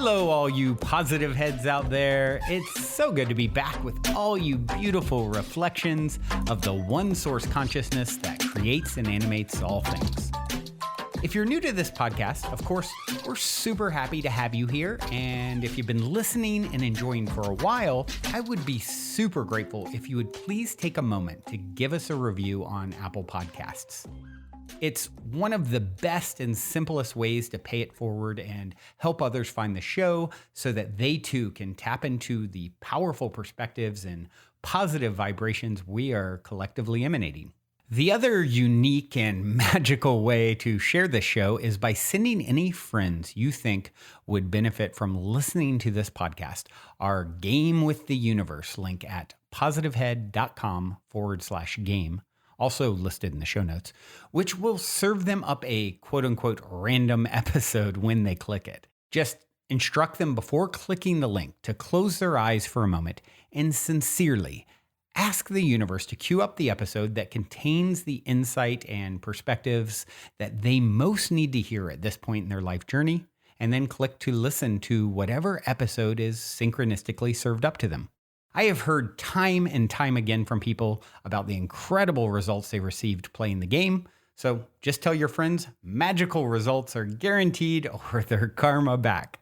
Hello, all you positive heads out there. It's so good to be back with all you beautiful reflections of the one source consciousness that creates and animates all things. If you're new to this podcast, of course, we're super happy to have you here. And if you've been listening and enjoying for a while, I would be super grateful if you would please take a moment to give us a review on Apple Podcasts. It's one of the best and simplest ways to pay it forward and help others find the show so that they too can tap into the powerful perspectives and positive vibrations we are collectively emanating. The other unique and magical way to share this show is by sending any friends you think would benefit from listening to this podcast our Game with the Universe link at positivehead.com/game. Also listed in the show notes, which will serve them up a quote-unquote random episode when they click it. Just instruct them before clicking the link to close their eyes for a moment and sincerely ask the universe to cue up the episode that contains the insight and perspectives that they most need to hear at this point in their life journey, and then click to listen to whatever episode is synchronistically served up to them. I have heard time and time again from people about the incredible results they received playing the game. So just tell your friends magical results are guaranteed or their karma back.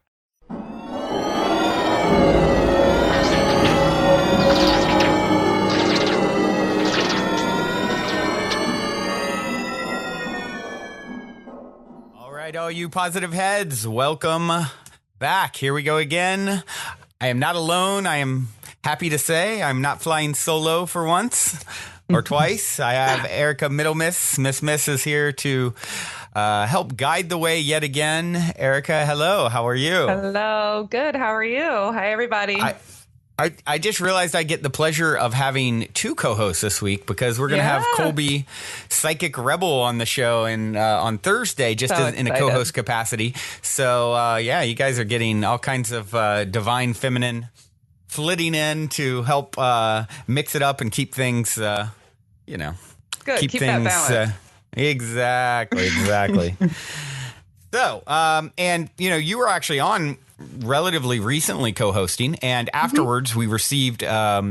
All right, all you positive heads, welcome back. Here we go again. I am not alone. I am happy to say I'm not flying solo for once or twice. I have Erica Middlemiss. Miss is here to help guide the way yet again. Erica, hello. How are you? Hello. Good. How are you? Hi, everybody. I just realized I get the pleasure of having two co-hosts this week because we're going to have Colby Psychic Rebel on the show and on Thursday, just in a co-host capacity. So, you guys are getting all kinds of divine feminine flitting in to help mix it up and keep things, Good. keep things that balance. Exactly. So, and you were actually on relatively recently co-hosting, and afterwards we received a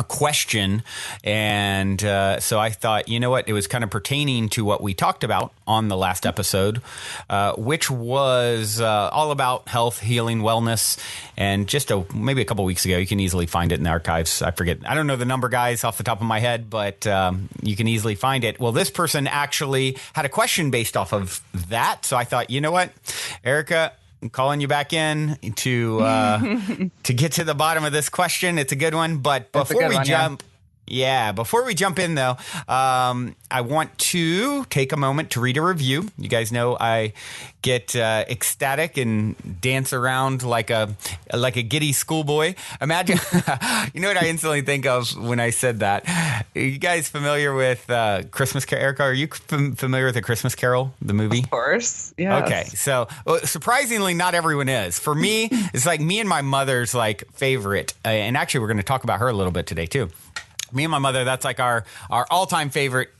question, and so I thought, you know what, it was kind of pertaining to what we talked about on the last episode, which was all about health, healing, wellness, and just maybe a couple weeks ago. You can easily find it in the archives. I forget. I don't know the number, guys, off the top of my head, but you can easily find it. Well, this person actually had a question based off of that, so I thought, you know what, Erica, I'm calling you back in to get to the bottom of this question. It's a good one, but before we jump in though, I want to take a moment to read a review. You guys know I get ecstatic and dance around like a giddy schoolboy. Imagine, you know what I instantly think of when I said that? Are you guys familiar with Christmas Carol? Erica, are you familiar with A Christmas Carol, the movie? Of course, yes. Okay, so surprisingly, not everyone is. For me, it's like me and my mother's favorite, and actually we're going to talk about her a little bit today too. Me and my mother, that's like our all-time favorite,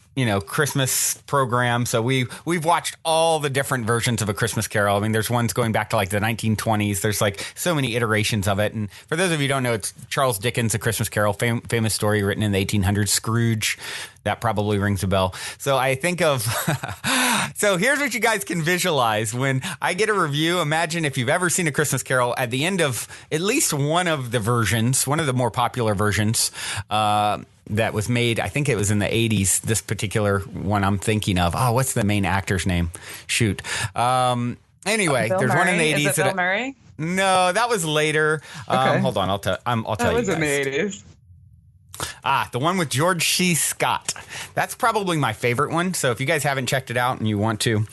Christmas program. So we've watched all the different versions of A Christmas Carol. I mean, there's ones going back to the 1920s. There's so many iterations of it. And for those of you who don't know, it's Charles Dickens' A Christmas Carol, famous story written in the 1800s. Scrooge, that probably rings a bell. So I think of, so here's what you guys can visualize when I get a review. Imagine if you've ever seen A Christmas Carol, at the end of at least one of the versions, one of the more popular versions, that was made, I think it was in the 80s, this particular one I'm thinking of. Oh, what's the main actor's name? Shoot. Anyway, there's Murray. One in the 80s. Is it Bill Murray? No, that was later. Okay. Hold on, I'll tell you guys. That was in the 80s. The one with George C. Scott. That's probably my favorite one. So if you guys haven't checked it out and you want to,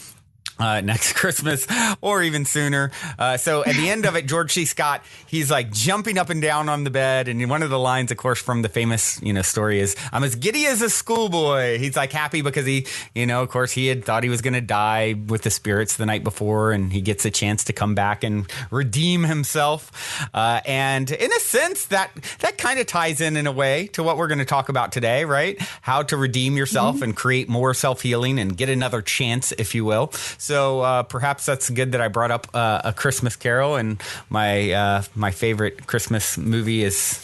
next Christmas or even sooner. So at the end of it, George C. Scott, he's jumping up and down on the bed. And one of the lines, of course, from the famous, story is, I'm as giddy as a schoolboy. He's happy because he, of course, he had thought he was going to die with the spirits the night before. And he gets a chance to come back and redeem himself. And in a sense, that kind of ties in a way to what we're going to talk about today, right? How to redeem yourself and create more self-healing and get another chance, if you will. So perhaps that's good that I brought up A Christmas Carol, and my favorite Christmas movie is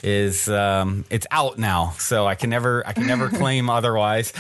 it's out now, so I can never claim otherwise.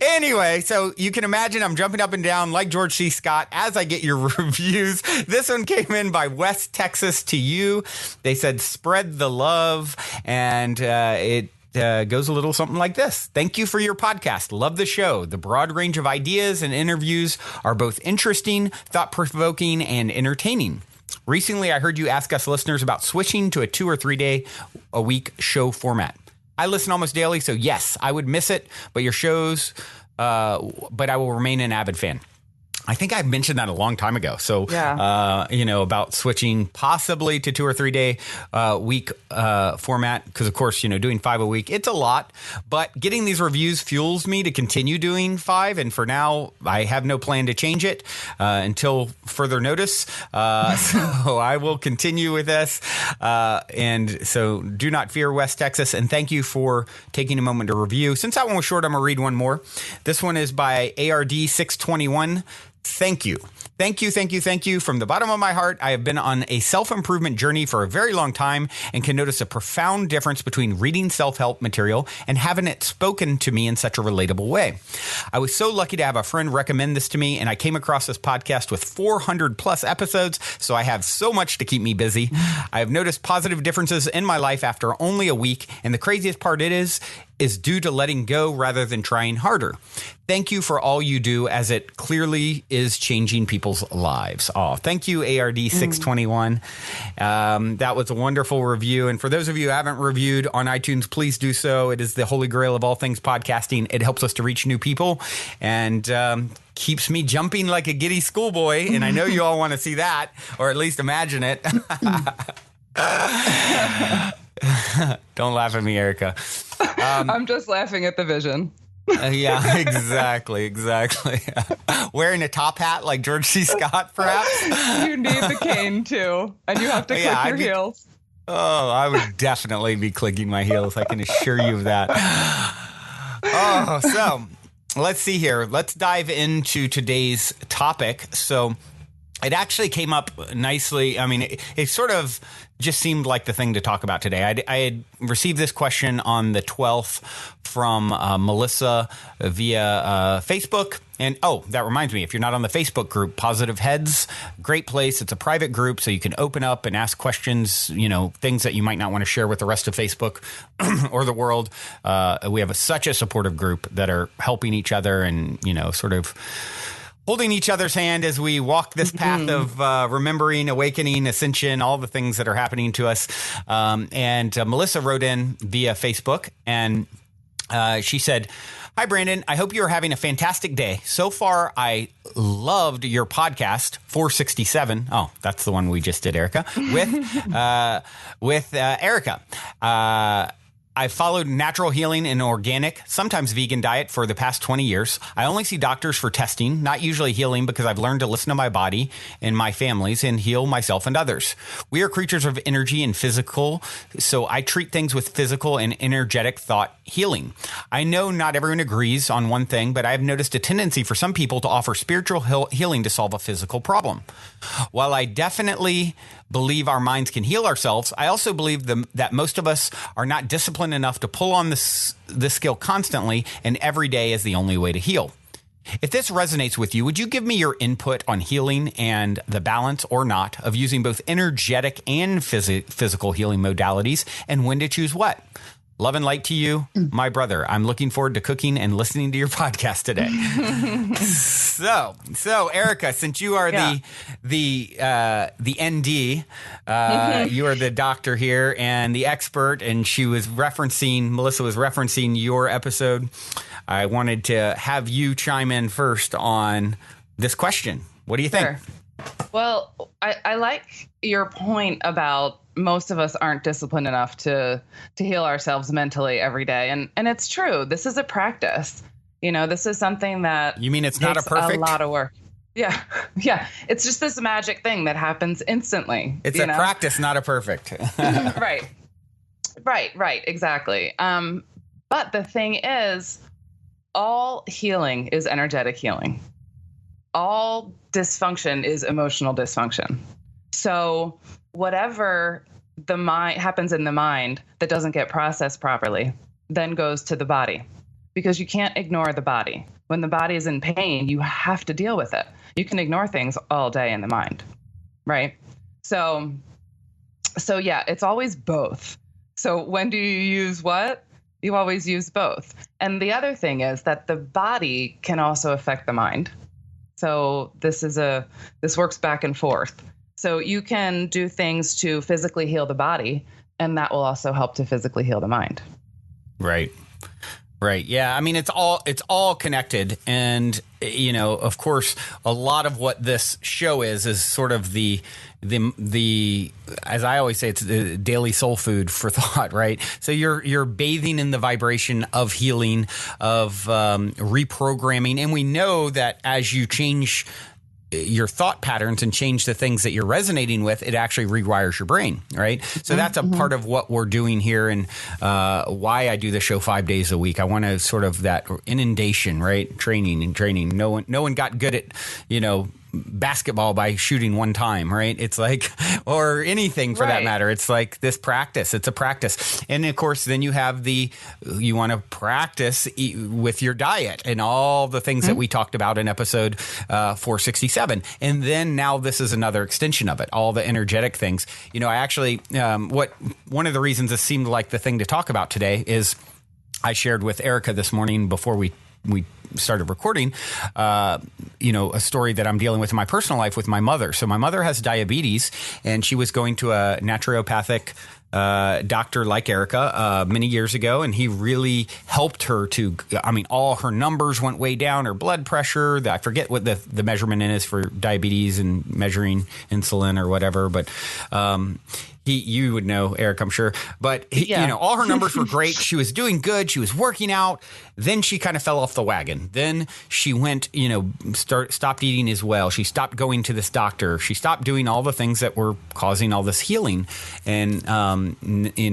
Anyway, so you can imagine I'm jumping up and down like George C. Scott as I get your reviews. This one came in by West Texas to you. They said spread the love, and it goes a little something like this. Thank you for your podcast. Love the show. The broad range of ideas and interviews are both interesting, thought-provoking, and entertaining. Recently, I heard you ask us listeners about switching to a 2 or 3 day a week show format. I listen almost daily, so yes, I would miss it, but your shows, but I will remain an avid fan. I think I mentioned that a long time ago. So, about switching possibly to 2 or 3 day week format. Because, of course, doing 5 a week, it's a lot. But getting these reviews fuels me to continue doing 5. And for now, I have no plan to change it until further notice. So I will continue with this. And so do not fear, West Texas. And thank you for taking a moment to review. Since that one was short, I'm going to read one more. This one is by ARD621. Thank you. Thank you, thank you, thank you. From the bottom of my heart, I have been on a self-improvement journey for a very long time and can notice a profound difference between reading self-help material and having it spoken to me in such a relatable way. I was so lucky to have a friend recommend this to me, and I came across this podcast with 400 plus episodes, so I have so much to keep me busy. I have noticed positive differences in my life after only a week, and the craziest part is due to letting go rather than trying harder. Thank you for all you do, as it clearly is changing people's lives. Oh, thank you, ARD621. That was a wonderful review. And for those of you who haven't reviewed on iTunes, please do so. It is the holy grail of all things podcasting. It helps us to reach new people and keeps me jumping like a giddy schoolboy. And I know you all want to see that, or at least imagine it. Don't laugh at me, Erica. I'm just laughing at the vision. Yeah, exactly. Wearing a top hat like George C. Scott, perhaps? You need the cane, too. And you have to click your heels. Oh, I would definitely be clicking my heels. I can assure you of that. Oh, so let's see here. Let's dive into today's topic. So it actually came up nicely. I mean, it sort of just seemed like the thing to talk about today. I had received this question on the 12th from Melissa via Facebook. And, that reminds me, if you're not on the Facebook group, Positive Heads, great place. It's a private group, so you can open up and ask questions, things that you might not want to share with the rest of Facebook or the world. We have such a supportive group that are helping each other and, sort of holding each other's hand as we walk this path of remembering, awakening, ascension, all the things that are happening to us. And Melissa wrote in via Facebook, and she said, "Hi, Brandon. I hope you're having a fantastic day. So far, I loved your podcast, 467. Oh, that's the one we just did, Erica, with Erica. I've followed natural healing and organic, sometimes vegan diet for the past 20 years. I only see doctors for testing, not usually healing, because I've learned to listen to my body and my families and heal myself and others. We are creatures of energy and physical, so I treat things with physical and energetic thought healing. I know not everyone agrees on one thing, but I've noticed a tendency for some people to offer spiritual healing to solve a physical problem. While I definitely believe our minds can heal ourselves, I also believe that most of us are not disciplined enough to pull on this skill constantly, and every day is the only way to heal. If this resonates with you, would you give me your input on healing and the balance or not of using both energetic and physical healing modalities, and when to choose what? Love and light to you, my brother. I'm looking forward to cooking and listening to your podcast today." So Erica, since you are the ND, you are the doctor here and the expert, and Melissa was referencing your episode. I wanted to have you chime in first on this question. What do you think? Sure. Well, I like your point about most of us aren't disciplined enough to heal ourselves mentally every day. And it's true. This is a practice. This is something that you mean it's not a perfect? A lot of work. Yeah. Yeah. It's just this magic thing that happens instantly. It's a practice, not a perfect. Right. Exactly. But the thing is, all healing is energetic healing. all dysfunction is emotional dysfunction. So whatever the mind happens in the mind that doesn't get processed properly then goes to the body, because you can't ignore the body. When the body is in pain, you have to deal with it. You can ignore things all day in the mind, right? So yeah, it's always both. So when do you use what? You always use both. And the other thing is that the body can also affect the mind. So this works back and forth. So you can do things to physically heal the body, and that will also help to physically heal the mind. Right. Right. Yeah. I mean, it's all connected. And, you know, of course, a lot of what this show is sort of the, as I always say, it's the daily soul food for thought, right? So you're bathing in the vibration of healing, of reprogramming. And we know that as you change your thought patterns and change the things that you're resonating with, it actually rewires your brain, right? So that's a part of what we're doing here, and why I do the show 5 days a week. I want to sort of that inundation, right? Training. No one got good at, you know, basketball by shooting one time, right? It's like, or anything for that matter. It's like this practice. It's a practice. And of course, then you have you want to practice with your diet and all the things that we talked about in episode 467. And then now this is another extension of it, all the energetic things. You know, I actually, one of the reasons this seemed like the thing to talk about today is I shared with Erica this morning before we started recording, you know, a story that I'm dealing with in my personal life with my mother. So my mother has diabetes, and she was going to a naturopathic doctor like Erica many years ago, and he really helped her to, I mean, all her numbers went way down, her blood pressure, I forget what the measurement is for diabetes and measuring insulin or whatever, but you would know, Eric, I'm sure. But, you know, all her numbers were great. She was doing good. She was working out. Then she kind of fell off the wagon. Then she went, you know, stopped eating as well. She stopped going to this doctor. She stopped doing all the things that were causing all this healing. And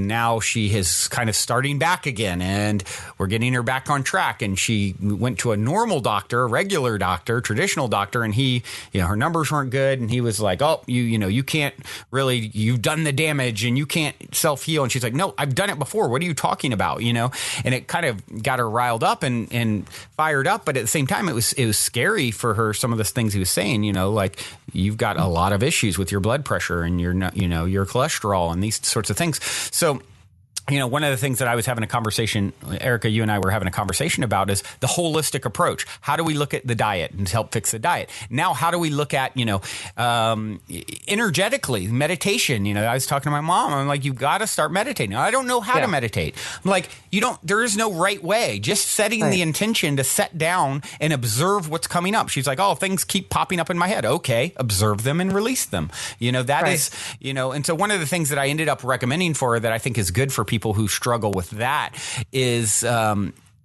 now she is kind of starting back again. And we're getting her back on track. And she went to a normal doctor, a regular doctor, traditional doctor. And he, you know, her numbers weren't good. And he was like, oh, you can't really, you've done the damage and you can't self-heal. And she's like, no, I've done it before. What are you talking about? You know, and it kind of got her riled up and fired up. But at the same time, it was scary for her. Some of the things he was saying, you know, like you've got a lot of issues with your blood pressure and your cholesterol and these sorts of things. So, you know, one of the things that I was having a conversation, Erica, you and I were having a conversation about is the holistic approach. How do we look at the diet and help fix the diet? Now, how do we look at, you know, energetically, meditation? You know, I was talking to my mom. I'm like, you've got to start meditating. I don't know how to meditate. I'm like, there is no right way. Just setting the intention to set down and observe what's coming up. She's like, oh, things keep popping up in my head. Okay, observe them and release them. You know, that is, you know, and so one of the things that I ended up recommending for her that I think is good for people who struggle with that is,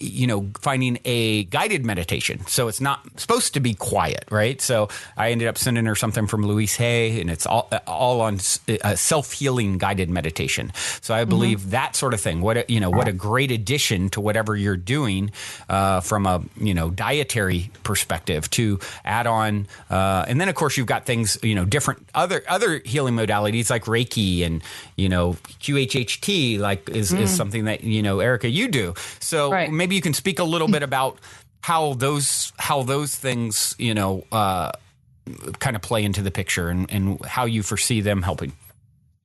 you know, finding a guided meditation. So it's not supposed to be quiet, right? So I ended up sending her something from Louise Hay, and it's all on self-healing guided meditation. So I believe that sort of thing. What a great addition to whatever you're doing from a, you know, dietary perspective to add on. And then of course you've got things, you know, different other healing modalities like Reiki and, you know, QHHT like is something that, you know, Erica, you do. So maybe you can speak a little bit about how those things, you know, kind of play into the picture and how you foresee them helping.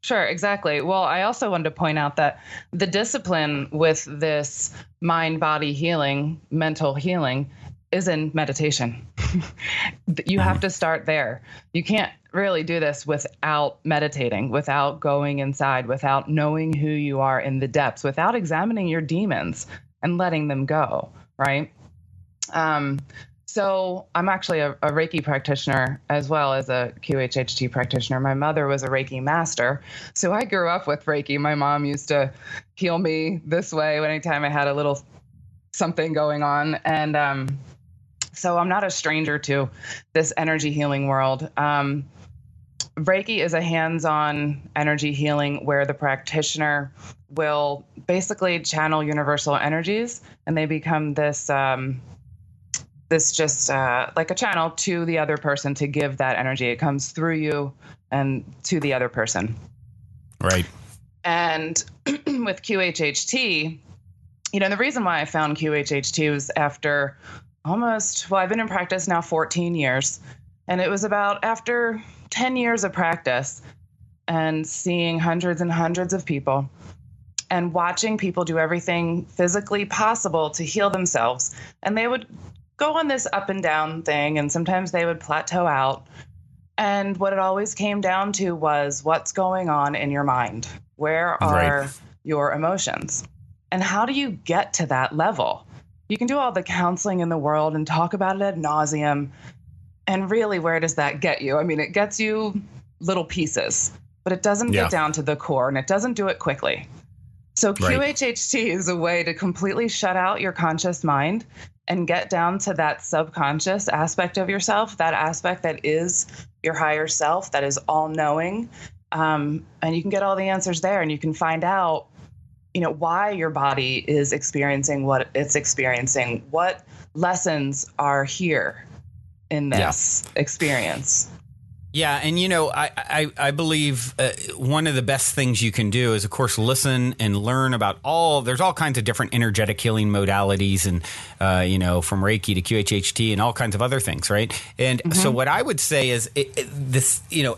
Sure, exactly. Well, I also wanted to point out that the discipline with this mind-body healing, mental healing, is in meditation. You have to start there. You can't really do this without meditating, without going inside, without knowing who you are in the depths, without examining your demons and letting them go, right? So I'm actually a Reiki practitioner as well as a QHHT practitioner. My mother was a Reiki master, so I grew up with Reiki. My mom used to heal me this way anytime I had a little something going on. And so I'm not a stranger to this energy healing world. Reiki is a hands-on energy healing where the practitioner will basically channel universal energies, and they become this this just like a channel to the other person to give that energy. It comes through you and to the other person. Right. And with QHHT, the reason why I found QHHT was after I've been in practice now 14 years. And it was about after 10 years of practice and seeing hundreds and hundreds of people and watching people do everything physically possible to heal themselves. And they would go on this up and down thing, and sometimes they would plateau out. And what it always came down to was what's going on in your mind? Where are your emotions? And how do you get to that level? You can do all the counseling in the world and talk about it ad nauseum. And really, where does that get you? I mean, it gets you little pieces, but it doesn't get down to the core, and it doesn't do it quickly. So QHHT is a way to completely shut out your conscious mind and get down to that subconscious aspect of yourself, that aspect that is your higher self, that is all-knowing. And you can get all the answers there, and you can find out, why your body is experiencing what it's experiencing, what lessons are here in this experience. Yeah. And, I believe one of the best things you can do is, of course, listen and learn about there's all kinds of different energetic healing modalities and, from Reiki to QHHT and all kinds of other things. Right. And so what I would say is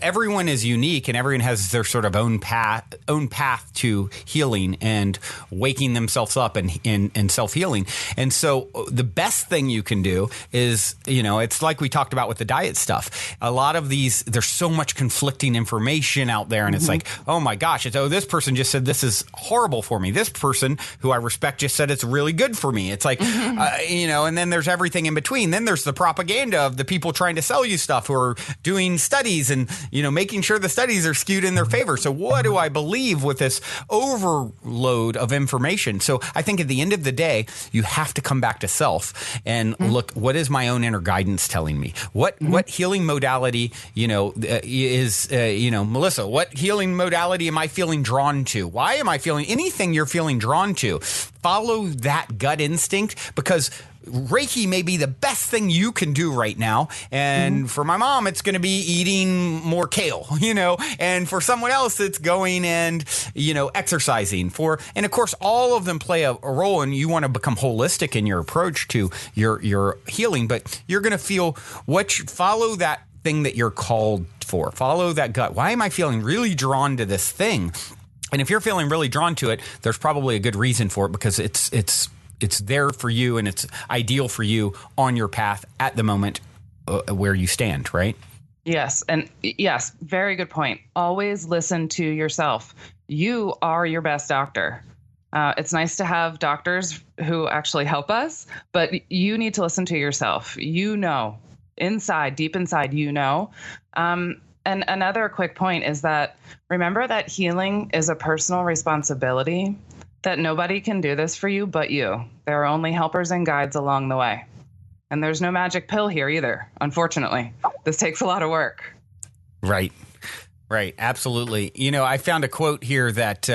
everyone is unique and everyone has their sort of own path to healing and waking themselves up and self-healing. And so the best thing you can do is, it's like we talked about with the diet stuff. A lot of these, there's so much conflicting information out there, and it's like, oh my gosh, this person just said this is horrible for me. This person who I respect just said it's really good for me. It's like, and then there's everything in between. Then there's the propaganda of the people trying to sell you stuff who are doing studies and, making sure the studies are skewed in their favor. So what do I believe with this overload of information? So I think at the end of the day, you have to come back to self and look, what is my own inner guidance telling me? What healing modality, Melissa, what healing modality am I feeling drawn to? Why am I feeling anything you're feeling drawn to? Follow that gut instinct, because Reiki may be the best thing you can do right now. And for my mom, it's going to be eating more kale, and for someone else, it's going and, exercising and of course, all of them play a role, and you want to become holistic in your approach to your healing, but you're going to follow that thing that you're called for. Follow that gut. Why am I feeling really drawn to this thing? And if you're feeling really drawn to it, there's probably a good reason for it, because it's there for you and it's ideal for you on your path at the moment where you stand, right? Yes. And yes, very good point. Always listen to yourself. You are your best doctor. It's nice to have doctors who actually help us, but you need to listen to yourself. Deep inside, And another quick point is that remember that healing is a personal responsibility, that nobody can do this for you but you. There are only helpers and guides along the way. And there's no magic pill here either, unfortunately. This takes a lot of work. Right. Absolutely. I found a quote here that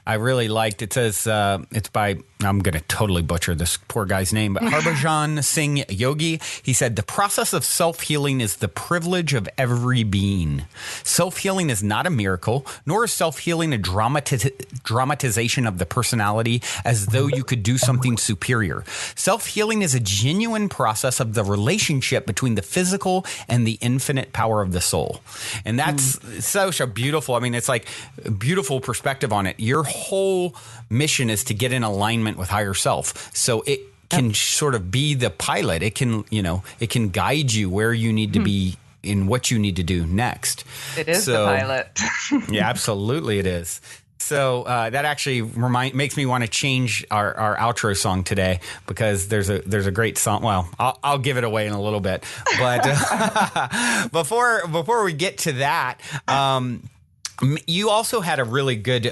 I really liked. It says, it's by, I'm going to totally butcher this poor guy's name, but Harbhajan Singh Yogi. He said, the process of self-healing is the privilege of every being. Self-healing is not a miracle, nor is self-healing a dramatization of the personality as though you could do something superior. Self-healing is a genuine process of the relationship between the physical and the infinite power of the soul. And that's such a beautiful, it's like a beautiful perspective on it. Your whole mission is to get in alignment with higher self. So it can sort of be the pilot. It can, it can guide you where you need to be in what you need to do next. It is the pilot. Yeah, absolutely it is. So that actually makes me want to change our outro song today, because there's a great song. Well, I'll give it away in a little bit, but before we get to that, you also had a really good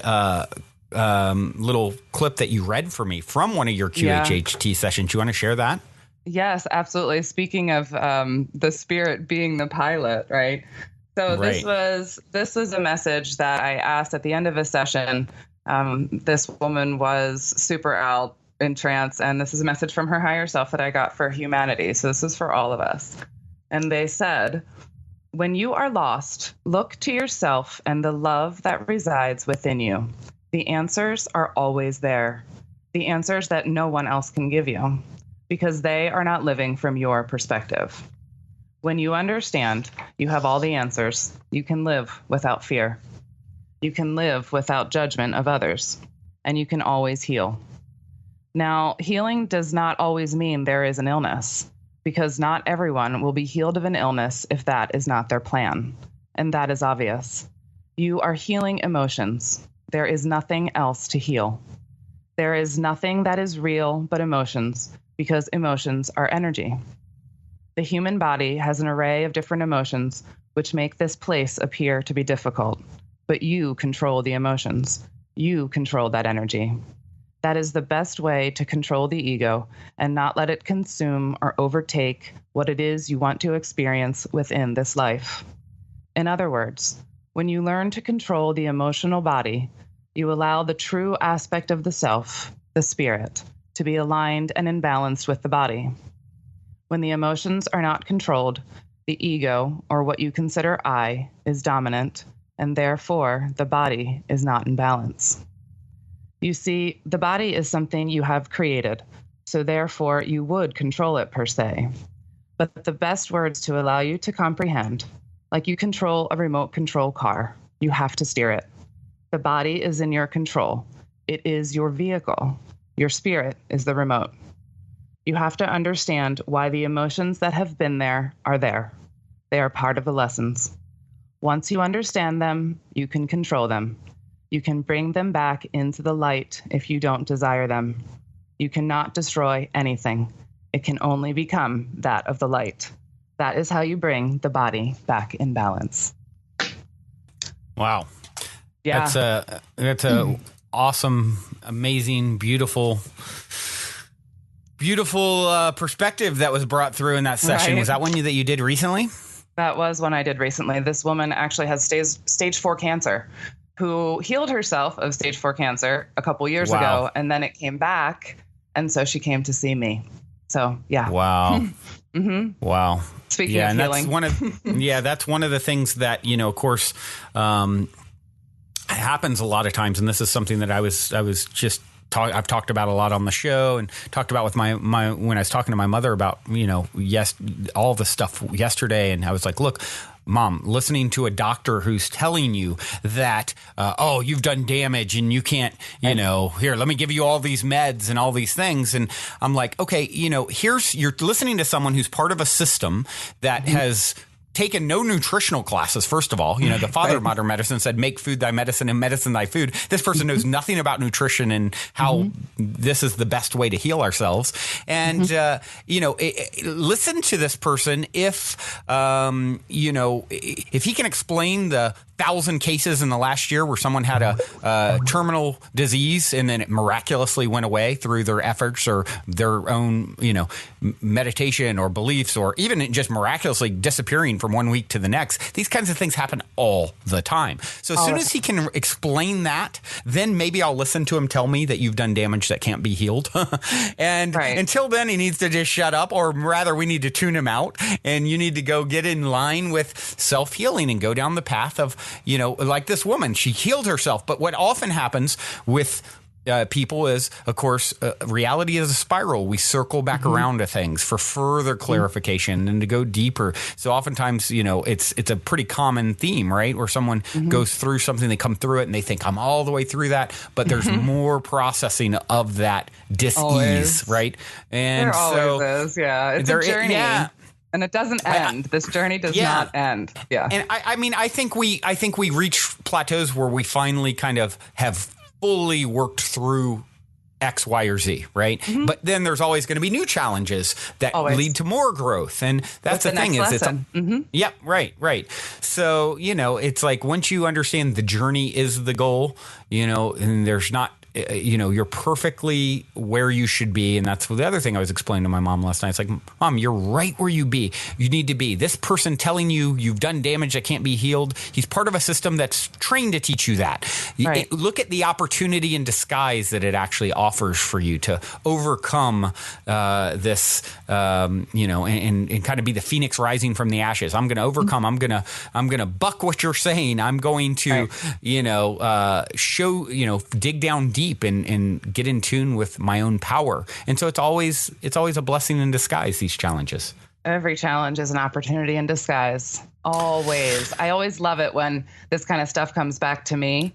little clip that you read for me from one of your QHHT sessions. You want to share that? Yes, absolutely. Speaking of the spirit being the pilot, right? So this was a message that I asked at the end of a session. This woman was super out in trance, and this is a message from her higher self that I got for humanity. So this is for all of us. And they said, when you are lost, look to yourself and the love that resides within you. The answers are always there. The answers that no one else can give you, because they are not living from your perspective. When you understand you have all the answers, you can live without fear. You can live without judgment of others, and you can always heal. Now, healing does not always mean there is an illness, because not everyone will be healed of an illness if that is not their plan. And that is obvious. You are healing emotions. There is nothing else to heal. There is nothing that is real but emotions, because emotions are energy. The human body has an array of different emotions which make this place appear to be difficult, but you control the emotions. You control that energy. That is the best way to control the ego and not let it consume or overtake what it is you want to experience within this life. In other words, when you learn to control the emotional body, you allow the true aspect of the self, the spirit, to be aligned and in balance with the body. When the emotions are not controlled, the ego, or what you consider I, is dominant, and therefore the body is not in balance. You see, the body is something you have created, so therefore you would control it per se. But the best words to allow you to comprehend, like you control a remote control car, you have to steer it. The body is in your control. It is your vehicle. Your spirit is the remote. You have to understand why the emotions that have been there are there. They are part of the lessons. Once you understand them, you can control them. You can bring them back into the light if you don't desire them. You cannot destroy anything. It can only become that of the light. That is how you bring the body back in balance. Wow. Yeah. That's a awesome, amazing, beautiful perspective that was brought through in that session. Right. Was that one that you did recently? That was one I did recently. This woman actually has stage 4 cancer, who healed herself of stage 4 cancer a couple years ago, and then it came back, and so she came to see me. So, yeah. Wow. Mm-hmm. Wow. Speaking of healing. That's one of the things that, of course, happens a lot of times, and this is something that I've talked about a lot on the show, and talked about with my when I was talking to my mother about all the stuff yesterday, and I was like, look, Mom, listening to a doctor who's telling you that, you've done damage and you can't, here, let me give you all these meds and all these things. And I'm like, okay, you're listening to someone who's part of a system that has taken no nutritional classes, first of all. The father of modern medicine said, make food thy medicine and medicine thy food. This person knows nothing about nutrition and how this is the best way to heal ourselves. And, listen to this person if he can explain the 1,000 cases in the last year where someone had a terminal disease and then it miraculously went away through their efforts or their own, meditation or beliefs, or even just miraculously disappearing from one week to the next. These kinds of things happen all the time. So as soon as he can explain that, then maybe I'll listen to him tell me that you've done damage that can't be healed. And until then, he needs to just shut up, or rather we need to tune him out, and you need to go get in line with self-healing and go down the path of, like this woman, she healed herself. But what often happens with people is, of course, reality is a spiral. We circle back around to things for further clarification and to go deeper. So oftentimes, it's a pretty common theme, right? Where someone goes through something, they come through it and they think, I'm all the way through that. But there's more processing of that dis-ease, right? And there always is, yeah. It's a journey. And it doesn't end. This journey does not end. Yeah. And I think we reach plateaus where we finally kind of have fully worked through X, Y, or Z, right? But then there's always going to be new challenges that lead to more growth. And that's the thing is, right. So, it's like once you understand the journey is the goal, and there's not you're perfectly where you should be. And that's the other thing I was explaining to my mom last night. It's like, Mom, you're right where you need to be. This person telling you you've done damage that can't be healed, he's part of a system that's trained to teach you that. Right. Look at the opportunity in disguise that it actually offers for you to overcome this, and kind of be the phoenix rising from the ashes. I'm going to overcome. I'm going to buck what you're saying. I'm going to, dig down deep and get in tune with my own power. And so it's always a blessing in disguise, these challenges. Every challenge is an opportunity in disguise. Always. I always love it when this kind of stuff comes back to me,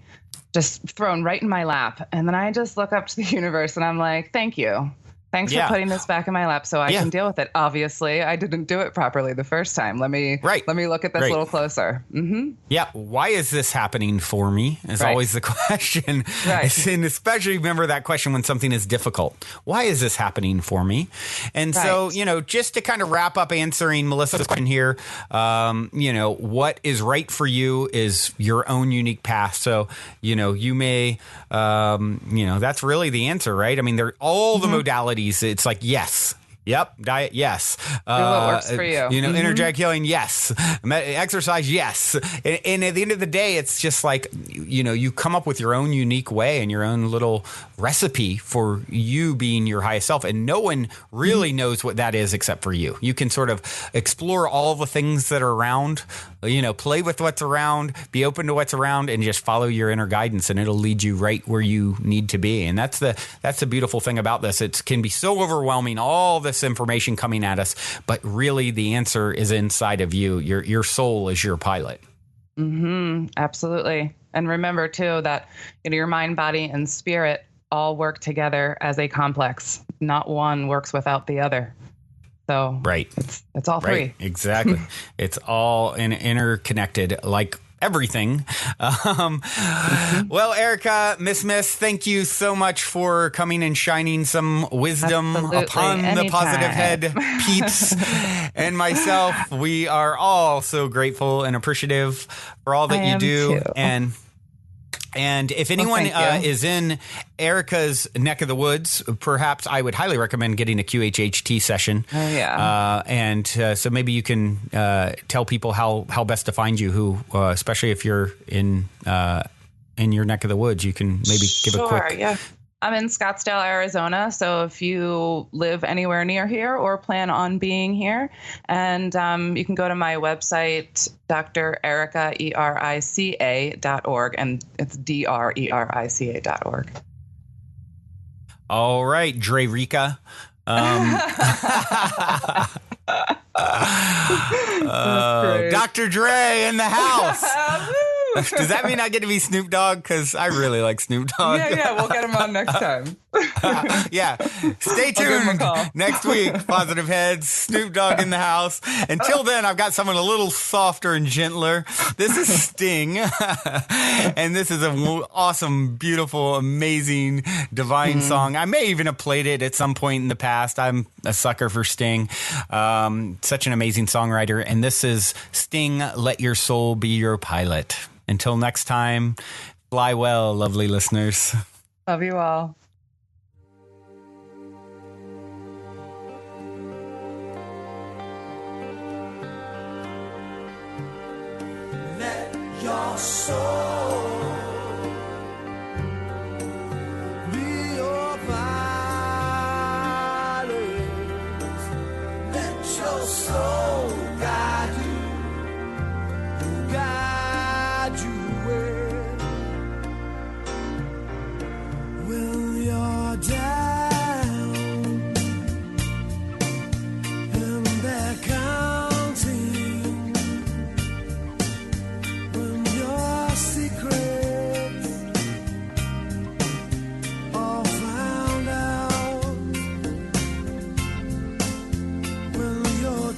just thrown right in my lap. And then I just look up to the universe and I'm like, thank you. Thanks for putting this back in my lap so I can deal with it. Obviously, I didn't do it properly the first time. Let me look at this a little closer. Mm-hmm. Yeah. Why is this happening for me is always the question. Right. And especially remember that question when something is difficult. Why is this happening for me? And so, just to kind of wrap up answering Melissa's question here, what is right for you is your own unique path. So, you may, that's really the answer, right? I mean, they're all the modalities. It's like, yes. Yep. Diet. Yes. Do what works for you. Energetic healing. Yes. Exercise. Yes. And at the end of the day, it's just like, you come up with your own unique way and your own little recipe for you being your highest self. And no one really knows what that is except for you. You can sort of explore all the things that are around, play with what's around, be open to what's around, and just follow your inner guidance, and it'll lead you right where you need to be. And that's the beautiful thing about this. It can be so overwhelming, all this information coming at us, but really the answer is inside of you. Your soul is your pilot. Mm-hmm. Absolutely. And remember too that your mind, body, and spirit all work together as a complex. Not one works without the other. So it's all three. Right. Exactly. It's all interconnected, like everything. Well, Erica, Miss, thank you so much for coming and shining some wisdom upon the Positive Head peeps and myself. We are all so grateful and appreciative for all that you do. Too. And if anyone is in Erica's neck of the woods, perhaps I would highly recommend getting a QHHT session. Oh, yeah. And so maybe you can tell people how best to find you, especially if you're in your neck of the woods, you can maybe give a quick... Yeah. I'm in Scottsdale, Arizona. So if you live anywhere near here or plan on being here, and you can go to my website, drerica, ERICA.org, and it's DRERICA.org. All right, Drerica. Dr. Dre in the house. Does that mean I get to be Snoop Dogg? Because I really like Snoop Dogg. Yeah, we'll get him on next time. Yeah, stay tuned next week. Positive Heads, Snoop Dogg in the house. Until then, I've got someone a little softer and gentler. This is Sting, and this is an awesome, beautiful, amazing, divine song. I may even have played it at some point in the past. I'm a sucker for Sting. Such an amazing songwriter. And this is Sting, Let Your Soul Be Your Pilot. Until next time, fly well, lovely listeners. Love you all. Let your soul be your pilot. Let your soul guide you. Guide you where. When you're down and they're counting, when your secrets are found out, when you're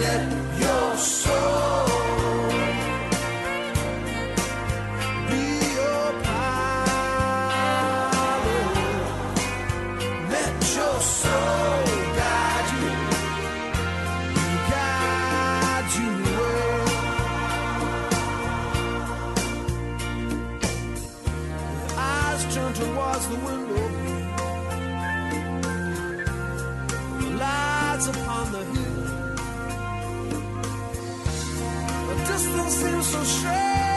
let your soul be your pilot. Let your soul guide you well. Eyes turned towards the window, lights upon the hill. The distance seems so strange.